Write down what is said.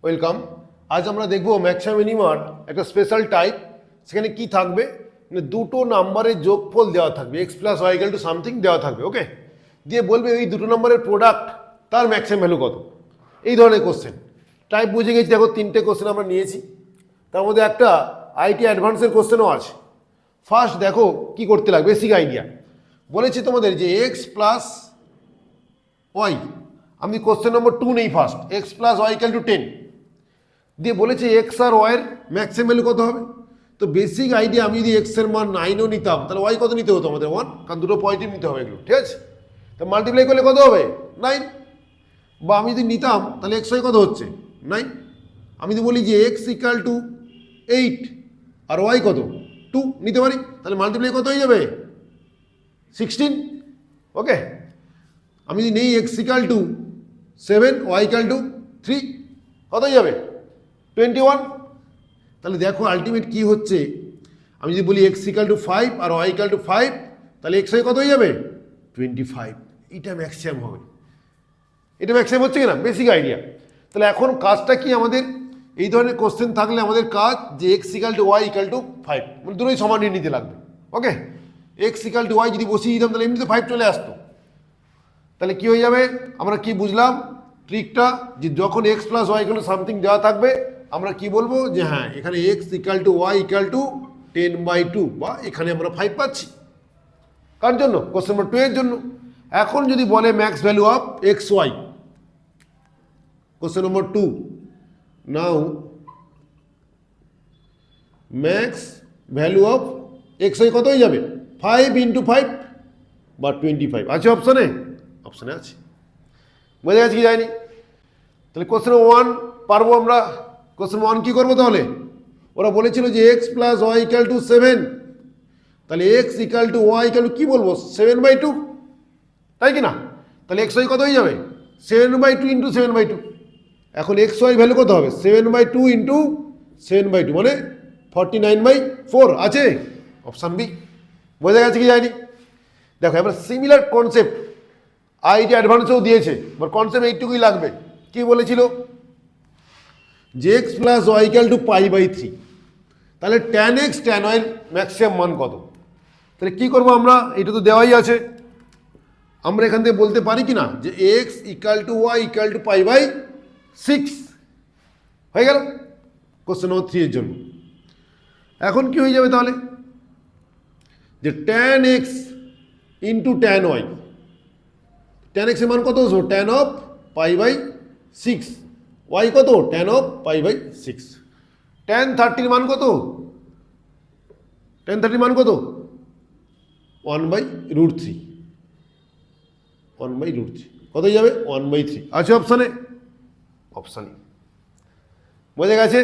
Welcome. আজ আমরা দেখব ম্যাক্সিমাম মিনিমার একটা স্পেশাল টাইপ। সেখানে কি থাকবে, দুটো নাম্বারের যোগফল দেওয়া থাকবে, X plus Y equal to something দেওয়া থাকবে। ওকে, দিয়ে বলবে এই দুটো নাম্বারের প্রোডাক্ট তার ম্যাক্সিমাম ভ্যালু কত। এই ধরনের কোশ্চেন টাইপ বুঝে গেছি। দেখো তিনটে কোশ্চেন আমরা নিয়েছি, তার মধ্যে একটা আইটি অ্যাডভান্সের কোশ্চেনও আছে। ফার্স্ট দেখো কি করতে লাগবে, বেসিক আইডিয়া বলেছি তোমাদের যে এক্স প্লাস ওয়াই, আমি কোশ্চেন নম্বর 2 নেই। First X plus Y equal to 10 দিয়ে বলেছে এক্স আর ওয়াইয়ের ম্যাক্সিমাম ভ্যালু কত হবে। তো বেসিক আইডিয়া, আমি যদি এক্স এর মান 9ও নিতাম তাহলে ওয়াই কত নিতে হতো আমাদের 1, কারণ দুটো পজিটিভ নিতে হবে এগুলো, ঠিক আছে। তো মাল্টিপ্লাই করলে কত হবে 9, বা আমি যদি নিতাম তাহলে এক্স ওয়াই কত হচ্ছে 9। আমি যদি বলি যে এক্স ইকুয়াল টু 8 আর ওয়াই কত 2 নিতে পারি, তাহলে মাল্টিপ্লাই কত হয়ে যাবে 16। ওকে, আমি যদি নেই X equal to 7 Y equal to 3 কত হয়ে যাবে 21। তাহলে দেখো আলটিমেট কি হচ্ছে, আমি যদি বলি এক্স ইকুয়াল টু 5 আর ওয়াই ইকুয়াল টু 5, তাহলে এক্স ওয়াই কত হয়ে যাবে 25। এটা ম্যাক্সিমাম হবে। এটা ম্যাক্সিমাম হচ্ছে কিনা, বেসিক আইডিয়া। তাহলে এখন কাজটা কি আমাদের, এই ধরনের কোশ্চেন থাকলে আমাদের কাজ যে x equal to Y equal to 5, মানে দুটোই সমান নিতে লাগবে। Okay, X equal to Y যদি বসিয়ে দিতাম তাহলে এমনিতে 5 চলে আসতো। তাহলে কি হয়ে যাবে, আমরা কি বুঝলাম ট্রিকটা, যে যখন X plus Y equal to something দেওয়া থাকবে আমরা কি বলবো যে হ্যাঁ এখানে X equal to Y equal to 10/2, বা এখানে আমরা 5 পাচ্ছি। কার জন্য, কোশ্চেন নম্বর 2 এর জন্য। এখন যদি বলে max value of X Y, question number 2, now max value of X Y কত হয়ে যাবে 5 ইন্টু 5 বা 25 আছে অপশানে, অপশানে আছে। বোঝা গেছে কি যায়নি। তাহলে কোশ্চেন 1 পারবো আমরা। কোশ্চেন 1 কি করবো তাহলে, ওরা বলেছিল যে x plus Y equal to 7, তাহলে x equal to Y equal to কী বলবো 7/2, তাই কি না। তাহলে এক্স ওয়াই কত হয়ে যাবে 7/2 ইন্টু 7/2। এখন এক্স ওয়াই ভ্যালু কত হবে 7/2 ইন্টু 7/2 মানে 49/4 আছে, অপশান বি। বোঝা গেছে কি যায়নি। দেখো এবার সিমিলার কনসেপ্ট আইটি অ্যাডভান্সেও দিয়েছে, এবার কনসেপ্ট এইটুকুই লাগবে। কি বলেছিল যে x plus Y equal to π/3, তাহলে tan x tan y এর ম্যাক্সিমাম মান কত। তাহলে কি করব আমরা, এটা তো দেওয়াই আছে, আমরা এখান থেকে বলতে পারি কি না যে x equal to Y equal to π/6 হয়ে গেল কোশ্চেন নম্বর 3 এর জন্য। এখন কি হয়ে যাবে তাহলে, যে tan x into tan y, tan x এর মান কত আসবে tan অফ π/6, y কত tan অফ π/6, tan 30 মান কত, tan 30 মান কত 1/√3, 1/√3 কত যাবে 1/3 আছে অপশানে, অপশানে। বোঝা গেছে।